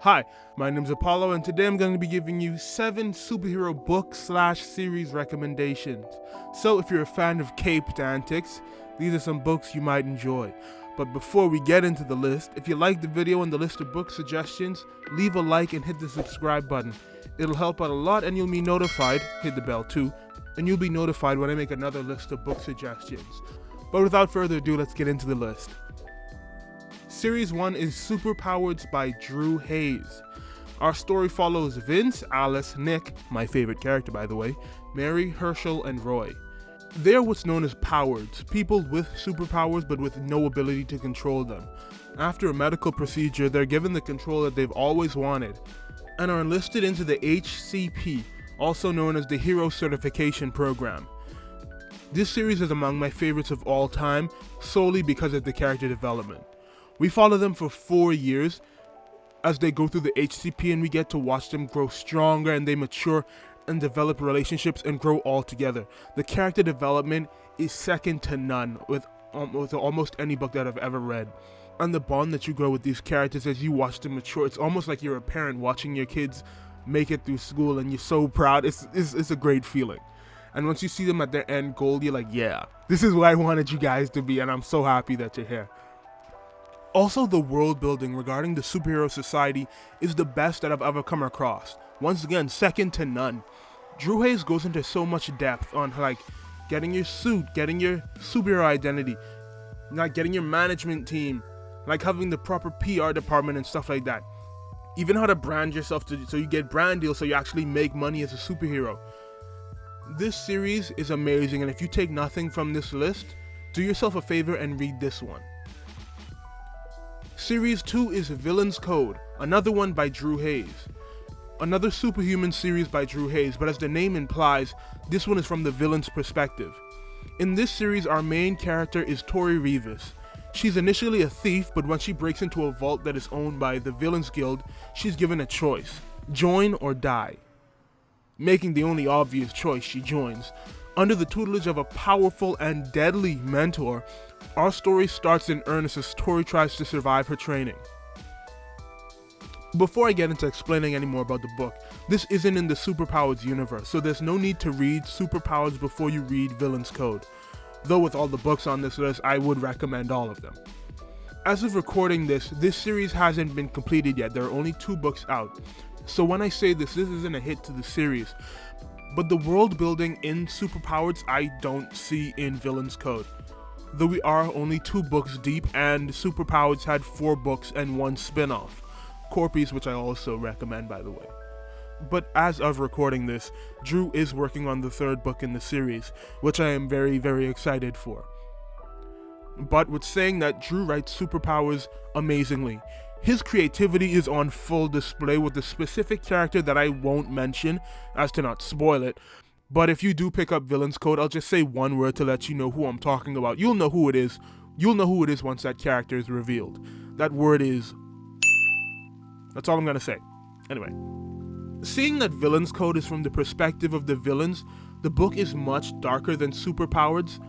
Hi, my name is Apollo, and today I'm going to be giving you 7 superhero book/series recommendations. So if you're a fan of caped antics, these are some books you might enjoy. But before we get into the list, if you like the video and the list of book suggestions, leave a like and hit the subscribe button. It'll help out a lot and you'll be notified, hit the bell too, and you'll be notified when I make another list of book suggestions. But without further ado, let's get into the list. Series 1 is Superpowers by Drew Hayes. Our story follows Vince, Alice, Nick, my favorite character by the way, Mary, Herschel, and Roy. They're what's known as powers, people with superpowers but with no ability to control them. After a medical procedure, they're given the control that they've always wanted, and are enlisted into the HCP, also known as the Hero Certification Program. This series is among my favorites of all time, solely because of the character development. We follow them for 4 years as they go through the HCP, and we get to watch them grow stronger, and they mature and develop relationships and grow all together. The character development is second to none with almost any book that I've ever read. And the bond that you grow with these characters as you watch them mature, it's almost like you're a parent watching your kids make it through school and you're so proud. It's a great feeling. And once you see them at their end goal, you're like, yeah, this is what I wanted you guys to be, and I'm so happy that you're here. Also, the world building regarding the superhero society is the best that I've ever come across. Once again, second to none. Drew Hayes goes into so much depth on like getting your suit, getting your superhero identity, like getting your management team, like having the proper PR department and stuff like that. Even how to brand yourself so you get brand deals so you actually make money as a superhero. This series is amazing, and if you take nothing from this list, do yourself a favor and read this one. Series 2 is Villain's Code, another one by Drew Hayes. Another superhuman series by Drew Hayes, but as the name implies, this one is from the villain's perspective. In this series, our main character is Tori Rivas. She's initially a thief, but when she breaks into a vault that is owned by the Villains Guild, she's given a choice: join or die. Making the only obvious choice, she joins. Under the tutelage of a powerful and deadly mentor, our story starts in earnest as Tori tries to survive her training. Before I get into explaining any more about the book, this isn't in the Superpowers universe, so there's no need to read Superpowers before you read Villain's Code. Though with all the books on this list, I would recommend all of them. As of recording this series hasn't been completed yet. There are only 2 books out. So when I say this isn't a hit to the series. But the world building in Superpowers I don't see in Villain's Code. Though we are only 2 books deep, and Superpowers had 4 books and 1 spin-off. Corpies, which I also recommend by the way. But as of recording this, Drew is working on the 3rd book in the series, which I am very, very excited for. But with saying that, Drew writes Superpowers amazingly. His creativity is on full display with a specific character that I won't mention as to not spoil it. But if you do pick up Villain's Code, I'll just say one word to let you know who I'm talking about. You'll know who it is. You'll know who it is once that character is revealed. That word is... That's all I'm gonna say. Anyway. Seeing that Villain's Code is from the perspective of the villains, the book is much darker than Superpowers,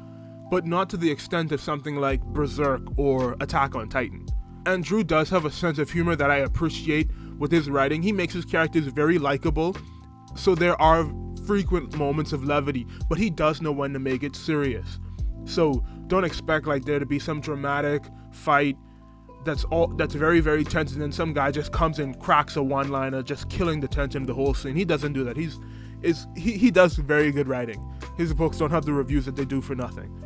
but not to the extent of something like Berserk or Attack on Titan. And Drew does have a sense of humor that I appreciate with his writing. He makes his characters very likable, so there are frequent moments of levity, but he does know when to make it serious. So don't expect like there to be some dramatic fight that's very, very tense, and then some guy just comes and cracks a one-liner, just killing the tension of the whole scene. He doesn't do that. He does very good writing. His books don't have the reviews that they do for nothing.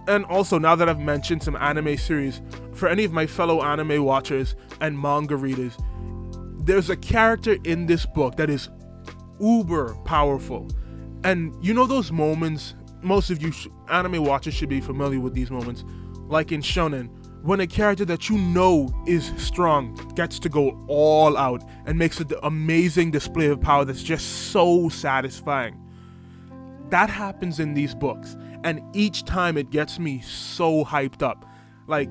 And also, now that I've mentioned some anime series, for any of my fellow anime watchers and manga readers, there's a character in this book that is uber powerful. And you know those moments, most of you anime watchers should be familiar with these moments, like in shonen, when a character that you know is strong gets to go all out and makes an amazing display of power that's just so satisfying. That happens in these books, and each time it gets me so hyped up. Like,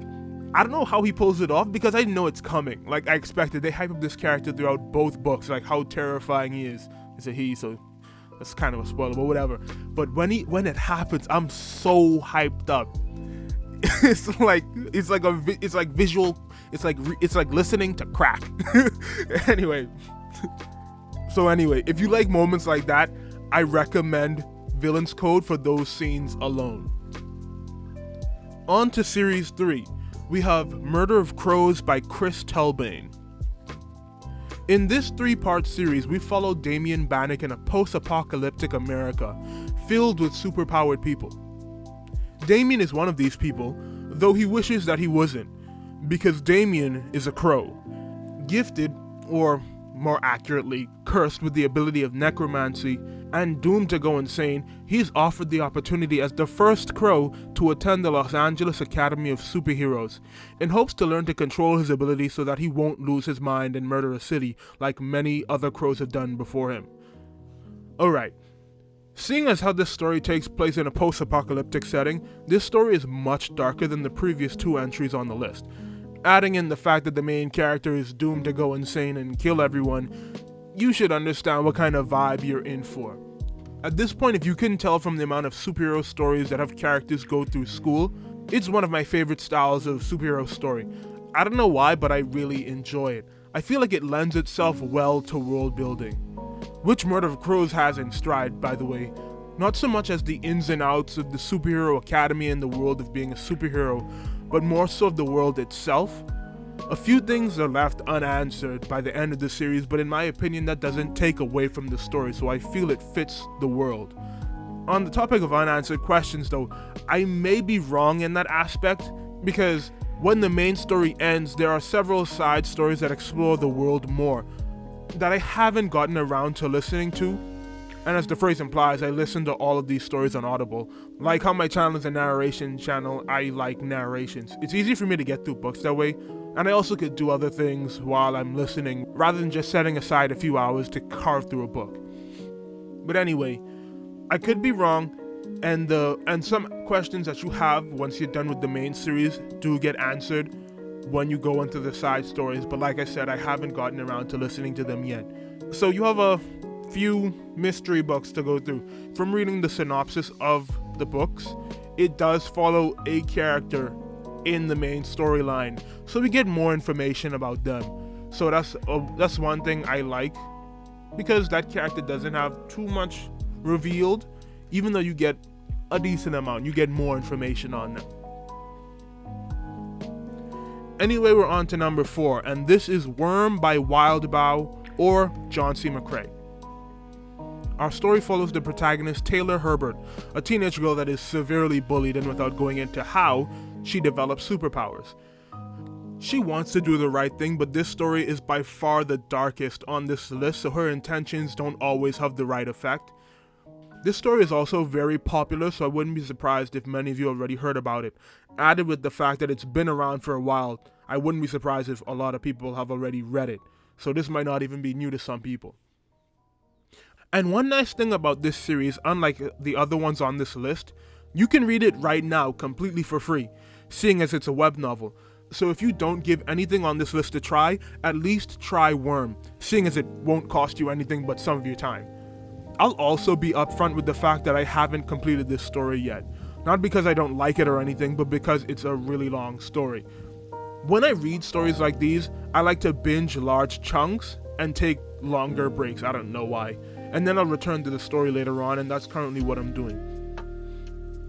I don't know how he pulls it off because I know it's coming. Like I expected, they hype up this character throughout both books, like how terrifying he is. It's a he, so that's kind of a spoiler, but whatever. But when it happens, I'm so hyped up. it's like listening to crack. Anyway, if you like moments like that, I recommend Villain's Code for those scenes alone. On to Series 3, we have Murder of Crows by Chris Telbane. In this 3-part series, we follow Damien Bannock in a post-apocalyptic America filled with superpowered people. Damien is one of these people, though he wishes that he wasn't, because Damien is a crow, gifted, or more accurately, cursed with the ability of necromancy, and doomed to go insane. He's offered the opportunity as the first crow to attend the Los Angeles Academy of Superheroes, in hopes to learn to control his ability so that he won't lose his mind and murder a city like many other crows have done before him. Alright, seeing as how this story takes place in a post-apocalyptic setting, this story is much darker than the previous 2 entries on the list. Adding in the fact that the main character is doomed to go insane and kill everyone, you should understand what kind of vibe you're in for. At this point, if you couldn't tell from the amount of superhero stories that have characters go through school, it's one of my favorite styles of superhero story. I don't know why, but I really enjoy it. I feel like it lends itself well to world building, which Murder of Crows has in stride, by the way. Not so much as the ins and outs of the superhero academy and the world of being a superhero, but more so of the world itself. A few things are left unanswered by the end of the series, but in my opinion that doesn't take away from the story, so I feel it fits the world. On the topic of unanswered questions though, I may be wrong in that aspect, because when the main story ends, there are several side stories that explore the world more, that I haven't gotten around to listening to. And as the phrase implies, I listen to all of these stories on Audible. Like how my channel is a narration channel, I like narrations. It's easy for me to get through books that way, and I also could do other things while I'm listening, rather than just setting aside a few hours to carve through a book. But anyway, I could be wrong, and some questions that you have once you're done with the main series do get answered when you go into the side stories, but like I said, I haven't gotten around to listening to them yet. So you have a few mystery books to go through. From reading the synopsis of the books, it does follow a character in the main storyline, so we get more information about them. So that's one thing I like, because that character doesn't have too much revealed, even though you get a decent amount, you get more information on them. Anyway, we're on to number 4, and this is Worm by Wildbow or John C. McCrae. Our story follows the protagonist Taylor Herbert, a teenage girl that is severely bullied, and without going into how, she develops superpowers. She wants to do the right thing, but this story is by far the darkest on this list, so her intentions don't always have the right effect. This story is also very popular, so I wouldn't be surprised if many of you already heard about it. Added with the fact that it's been around for a while, I wouldn't be surprised if a lot of people have already read it, so this might not even be new to some people. And one nice thing about this series, unlike the other ones on this list, you can read it right now completely for free, seeing as it's a web novel. So if you don't give anything on this list a try, at least try Worm, seeing as it won't cost you anything but some of your time. I'll also be upfront with the fact that I haven't completed this story yet. Not because I don't like it or anything, but because it's a really long story. When I read stories like these, I like to binge large chunks and take longer breaks. I don't know why. And then I'll return to the story later on, and that's currently what I'm doing.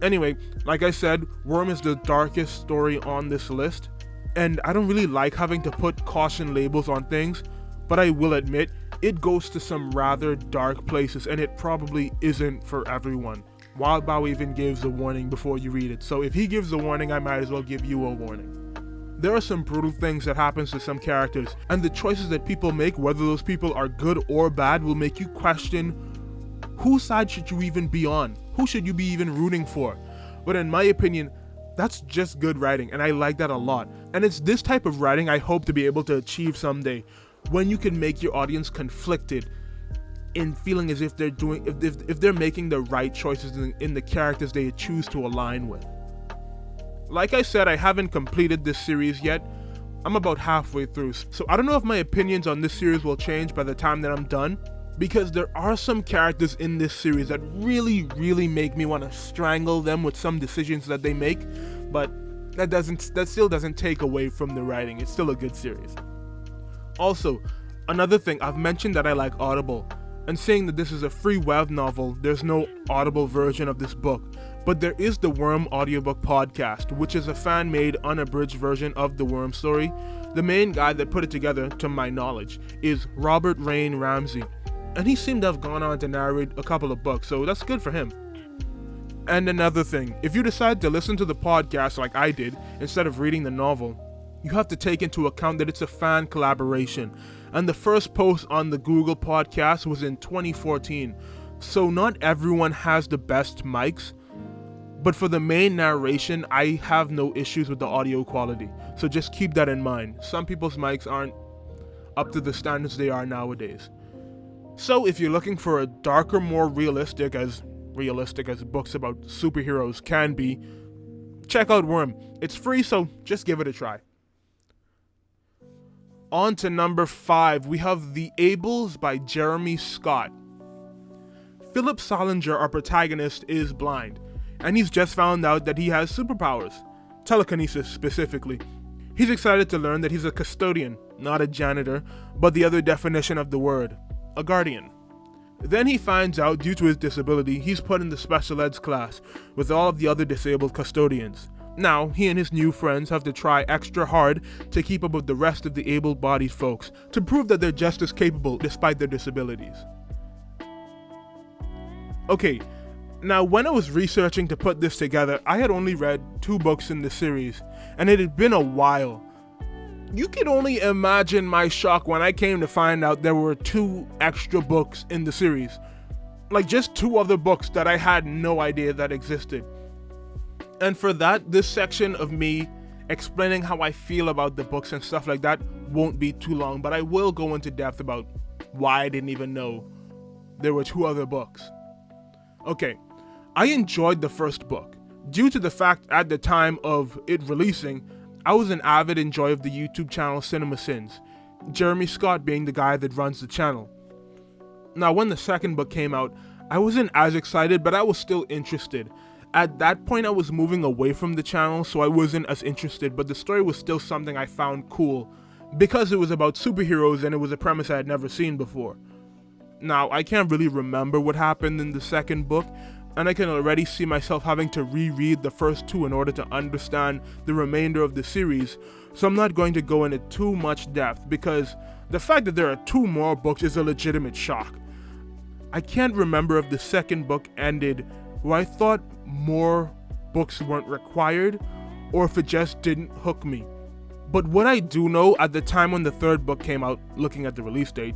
Anyway, like I said, Worm is the darkest story on this list, and I don't really like having to put caution labels on things, but I will admit, it goes to some rather dark places, and it probably isn't for everyone. Wildbow even gives a warning before you read it, so if he gives a warning, I might as well give you a warning. There are some brutal things that happens to some characters, and the choices that people make, whether those people are good or bad, will make you question whose side should you even be on? Who should you be even rooting for? But in my opinion, that's just good writing, and I like that a lot. And it's this type of writing I hope to be able to achieve someday, when you can make your audience conflicted in feeling as if they're doing, if they're making the right choices in the characters they choose to align with. Like I said, I haven't completed this series yet. I'm about halfway through, so I don't know if my opinions on this series will change by the time that I'm done, because there are some characters in this series that really make me want to strangle them with some decisions that they make, but that still doesn't take away from the writing. It's still a good series. Also, another thing, I've mentioned that I like Audible, and saying that this is a free web novel, there's no Audible version of this book, but there is the Worm audiobook podcast, which is a fan-made unabridged version of the Worm story. The main guy that put it together, to my knowledge, is Robert Rain Ramsey, and he seemed to have gone on to narrate a couple of books, so that's good for him. And another thing, if you decide to listen to the podcast like I did, instead of reading the novel, you have to take into account that it's a fan collaboration, and the first post on the Google podcast was in 2014, so not everyone has the best mics, but for the main narration, I have no issues with the audio quality, so just keep that in mind. Some people's mics aren't up to the standards they are nowadays. So if you're looking for a darker, more realistic as books about superheroes can be, check out Worm. It's free, so just give it a try. On to number 5, we have The Ables by Jeremy Scott. Philip Salinger, our protagonist, is blind, and he's just found out that he has superpowers, telekinesis specifically. He's excited to learn that he's a custodian, not a janitor, but the other definition of the word, a guardian. Then he finds out, due to his disability, he's put in the special eds class with all of the other disabled custodians. Now, he and his new friends have to try extra hard to keep up with the rest of the able-bodied folks to prove that they're just as capable despite their disabilities. Okay, now when I was researching to put this together, I had only read 2 books in the series, and it had been a while. You can only imagine my shock when I came to find out there were 2 extra books in the series. Like just 2 other books that I had no idea that existed. And for that, this section of me explaining how I feel about the books and stuff like that won't be too long, but I will go into depth about why I didn't even know there were 2 other books. Okay, I enjoyed the first book, due to the fact at the time of it releasing, I was an avid enjoyer of the YouTube channel Cinema Sins, Jeremy Scott being the guy that runs the channel. Now when the second book came out, I wasn't as excited, but I was still interested. At that point I was moving away from the channel, so I wasn't as interested, but the story was still something I found cool, because it was about superheroes and it was a premise I had never seen before. Now, I can't really remember what happened in the second book, and I can already see myself having to reread the first 2 in order to understand the remainder of the series, so I'm not going to go into too much depth, because the fact that there are 2 more books is a legitimate shock. I can't remember if the second book ended where I thought more books weren't required, or if it just didn't hook me. But what I do know, at the time when the third book came out, looking at the release date,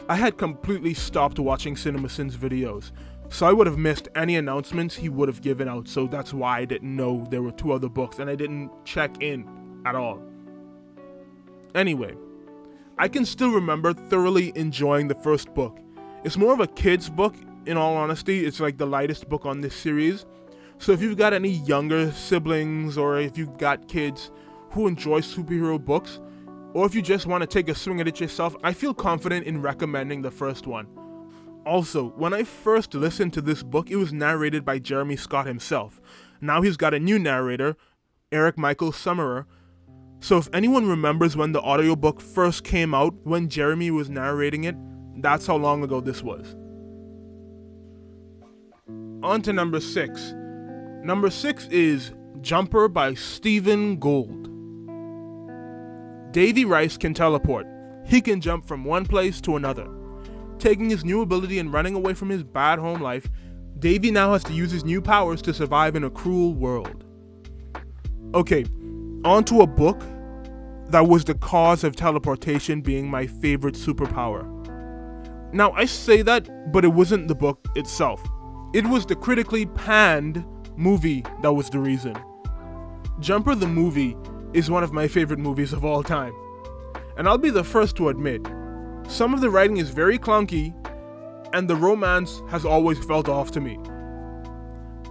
I had completely stopped watching Cinema Sins videos, so I would have missed any announcements he would have given out, so that's why I didn't know there were 2 other books, and I didn't check in at all. Anyway, I can still remember thoroughly enjoying the first book. It's more of a kid's book, in all honesty. It's like the lightest book on this series, so if you've got any younger siblings, or if you've got kids who enjoy superhero books, or if you just want to take a swing at it yourself, I feel confident in recommending the first one. Also, when I first listened to this book, it was narrated by Jeremy Scott himself. Now he's got a new narrator, Eric Michael Summerer. So if anyone remembers when the audiobook first came out, when Jeremy was narrating it, that's how long ago this was. On to number 6. Number 6 is Jumper by Stephen Gould. Davy Rice can teleport. He can jump from one place to another. Taking his new ability and running away from his bad home life, Davy now has to use his new powers to survive in a cruel world. Okay, on to a book that was the cause of teleportation being my favorite superpower. Now, I say that, but it wasn't the book itself. It was the critically panned movie that was the reason. Jumper the movie is one of my favorite movies of all time. And I'll be the first to admit, some of the writing is very clunky, and the romance has always felt off to me.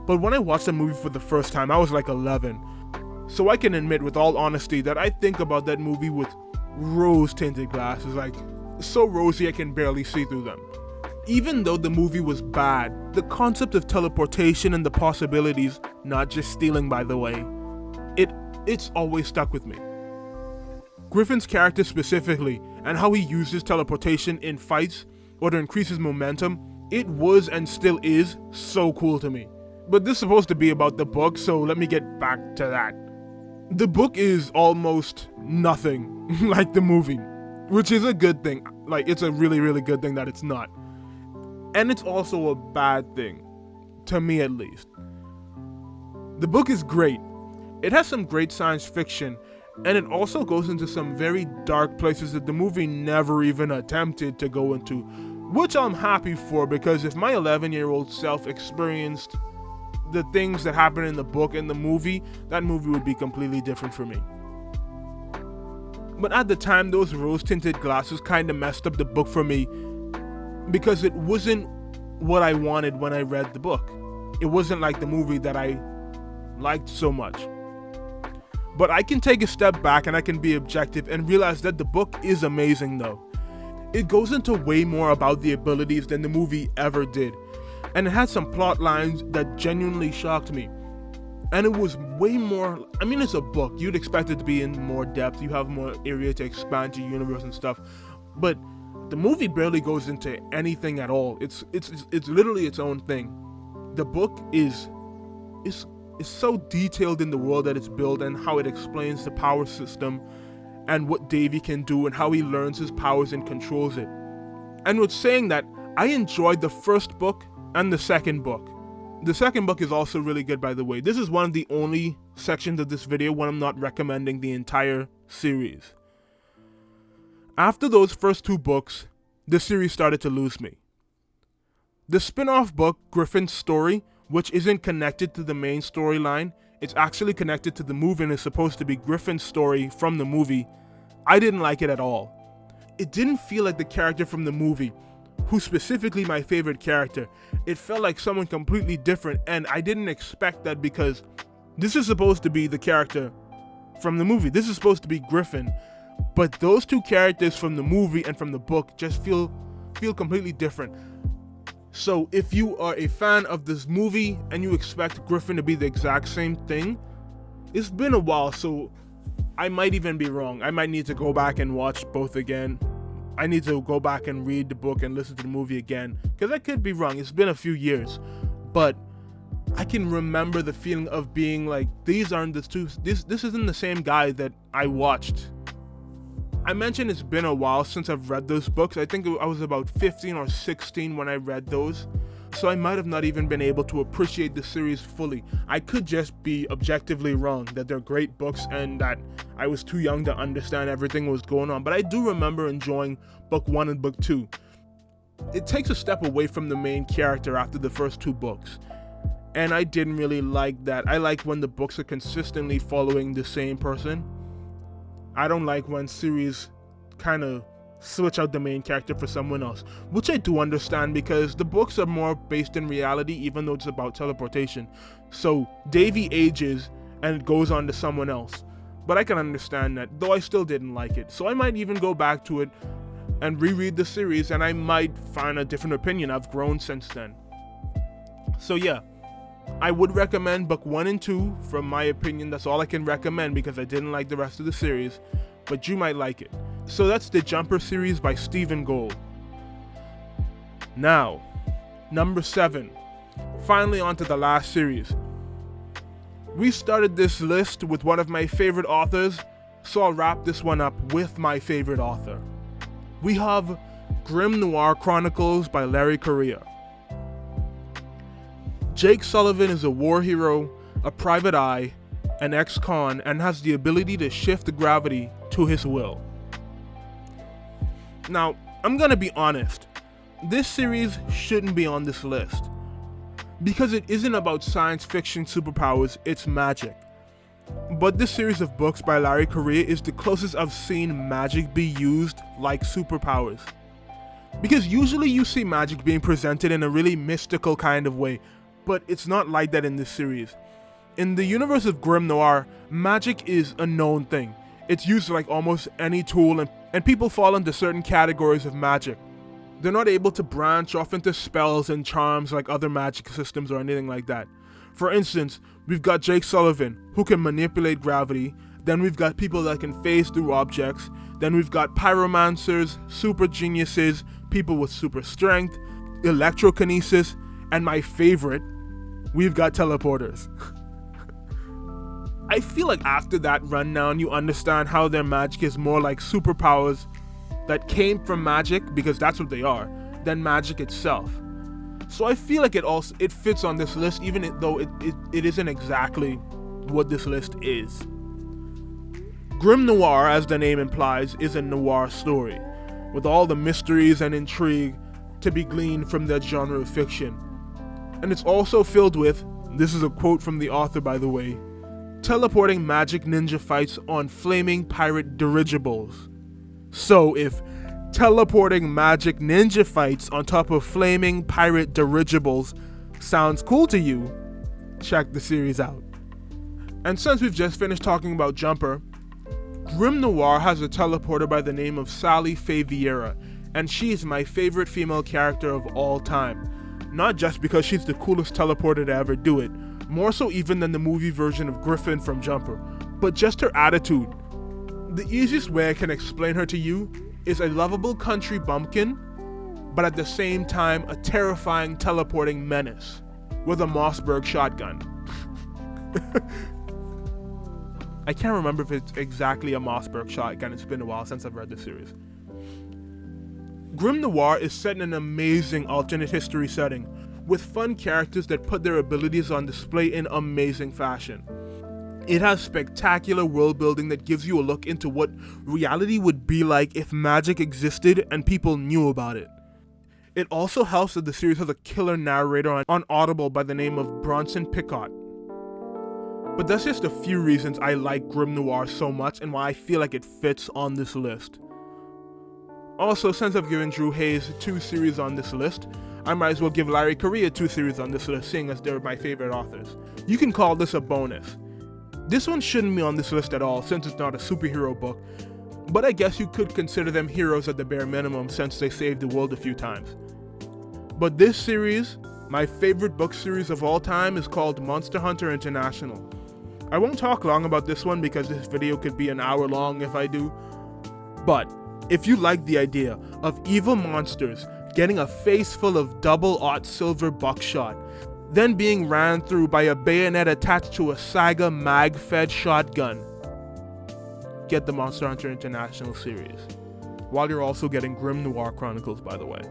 But when I watched the movie for the first time, I was like 11. So I can admit with all honesty that I think about that movie with rose-tinted glasses, like so rosy I can barely see through them. Even though the movie was bad, the concept of teleportation and the possibilities, not just stealing by the way, it it's always stuck with me. Griffin's character specifically, and how he uses teleportation in fights or to increase his momentum, it was and still is so cool to me. But this is supposed to be about the book, so let me get back to that. The book is almost nothing like the movie, which is a good thing. Like, it's a really, really good thing that it's not. And it's also a bad thing, to me at least. The book is great. It has some great science fiction, and it also goes into some very dark places that the movie never even attempted to go into, which I'm happy for, because if my 11-year-old self experienced the things that happen in the book and the movie, that movie would be completely different for me. But at the time, those rose-tinted glasses kind of messed up the book for me, because it wasn't what I wanted when I read the book. It wasn't like the movie that I liked so much. But I can take a step back and I can be objective and realize that the book is amazing though. It goes into way more about the abilities than the movie ever did. And it had some plot lines that genuinely shocked me. And it was way more, I mean, it's a book. You'd expect it to be in more depth. You have more area to expand your universe and stuff. But the movie barely goes into anything at all. It's literally its own thing. The book is so detailed in the world that it's built and how it explains the power system and what Davy can do and how he learns his powers and controls it. And with saying that, I enjoyed the first book and the second book. The second book is also really good, by the way. This is one of the only sections of this video when I'm not recommending the entire series. After those first two books, the series started to lose me. The spin-off book, Griffin's Story, which isn't connected to the main storyline, it's actually connected to the movie and is supposed to be Griffin's story from the movie, I didn't like it at all. It didn't feel like the character from the movie, who's specifically my favorite character. It felt like someone completely different, and I didn't expect that because this is supposed to be the character from the movie. This is supposed to be Griffin, but those two characters from the movie and from the book just feel completely different. So if you are a fan of this movie and you expect Griffin to be the exact same thing, it's been a while, so I might even be wrong. I might need to go back and watch both again. I need to go back and read the book and listen to the movie again, because I could be wrong. It's been a few years, but I can remember the feeling of being like, these aren't the two, this isn't the same guy that I watched. I mentioned it's been a while since I've read those books. I think I was about 15 or 16 when I read those, so I might have not even been able to appreciate the series fully. I could just be objectively wrong, that they're great books and that I was too young to understand everything that was going on, but I do remember enjoying book 1 and book 2. It takes a step away from the main character after the first two books, and I didn't really like that. I like when the books are consistently following the same person. I don't like when series kind of switch out the main character for someone else, which I do understand because the books are more based in reality, even though it's about teleportation. So Davy ages and it goes on to someone else, but I can understand that, though I still didn't like it. So I might even go back to it and reread the series, and I might find a different opinion. I've grown since then. So yeah, I would recommend book 1 and 2. From my opinion, that's all I can recommend because I didn't like the rest of the series, but you might like it. So that's the Jumper series by Stephen Gould. Now, number 7. Finally onto the last series. We started this list with one of my favorite authors, so I'll wrap this one up with my favorite author. We have Grim Noir Chronicles by Larry Correia. Jake Sullivan is a war hero, a private eye, an ex-con, and has the ability to shift the gravity to his will. Now, I'm gonna be honest, this series shouldn't be on this list, because it isn't about science fiction superpowers, it's magic. But this series of books by Larry Correia is the closest I've seen magic be used like superpowers. Because usually you see magic being presented in a really mystical kind of way, but it's not like that in this series. In the universe of Grim Noir, magic is a known thing. It's used like almost any tool, and people fall into certain categories of magic. They're not able to branch off into spells and charms like other magic systems or anything like that. For instance, we've got Jake Sullivan, who can manipulate gravity. Then we've got people that can phase through objects. Then we've got pyromancers, super geniuses, people with super strength, electrokinesis, and my favorite, we've got teleporters. I feel like after that rundown, you understand how their magic is more like superpowers that came from magic, because that's what they are, than magic itself. So I feel like it fits on this list, even though it isn't exactly what this list is. Grim Noir, as the name implies, is a noir story, with all the mysteries and intrigue to be gleaned from that genre of fiction. And it's also filled with, this is a quote from the author by the way, teleporting magic ninja fights on flaming pirate dirigibles. So if teleporting magic ninja fights on top of flaming pirate dirigibles sounds cool to you, check the series out. And since we've just finished talking about Jumper, Grim Noir has a teleporter by the name of Sally Faye Vieira, and she is my favorite female character of all time. Not just because she's the coolest teleporter to ever do it, more so even than the movie version of Griffin from Jumper, but just her attitude. The easiest way I can explain her to you is a lovable country bumpkin, but at the same time a terrifying teleporting menace with a Mossberg shotgun. I can't remember if it's exactly a Mossberg shotgun, it's been a while since I've read the series. Grim Noir is set in an amazing alternate history setting, with fun characters that put their abilities on display in amazing fashion. It has spectacular world building that gives you a look into what reality would be like if magic existed and people knew about it. It also helps that the series has a killer narrator on Audible by the name of Bronson Picott. But that's just a few reasons I like Grim Noir so much and why I feel like it fits on this list. Also, since I've given Drew Hayes 2 series on this list, I might as well give Larry Correia 2 series on this list, seeing as they're my favorite authors. You can call this a bonus. This one shouldn't be on this list at all since it's not a superhero book, but I guess you could consider them heroes at the bare minimum since they saved the world a few times. But this series, my favorite book series of all time, is called Monster Hunter International. I won't talk long about this one because this video could be an hour long if I do, but if you like the idea of evil monsters getting a face full of double-aught silver buckshot, then being ran through by a bayonet attached to a Saga mag-fed shotgun, get the Monster Hunter International series, while you're also getting Grim Noir Chronicles, by the way.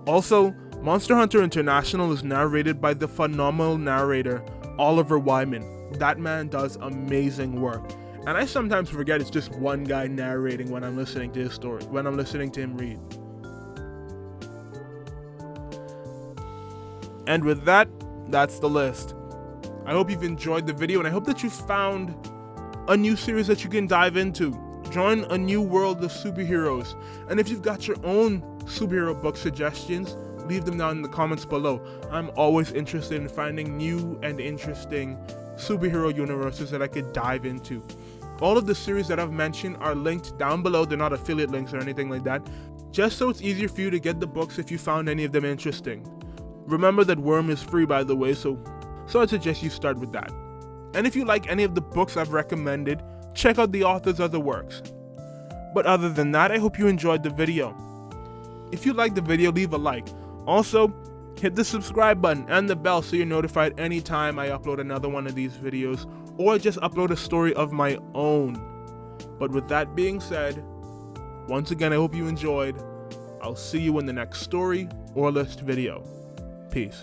Also, Monster Hunter International is narrated by the phenomenal narrator Oliver Wyman. That man does amazing work, and I sometimes forget it's just one guy narrating when I'm listening to his story, when I'm listening to him read. And with that, that's the list. I hope you've enjoyed the video, and I hope that you found a new series that you can dive into. Join a new world of superheroes. And if you've got your own superhero book suggestions, leave them down in the comments below. I'm always interested in finding new and interesting superhero universes that I could dive into. All of the series that I've mentioned are linked down below. They're not affiliate links or anything like that, just so it's easier for you to get the books if you found any of them interesting. Remember that Worm is free, by the way, so I'd suggest you start with that. And if you like any of the books I've recommended, check out the author's other works. But other than that, I hope you enjoyed the video. If you liked the video, leave a like. Also, hit the subscribe button and the bell so you're notified anytime I upload another one of these videos, or just upload a story of my own. But with that being said, once again, I hope you enjoyed. I'll see you in the next story or list video. Peace.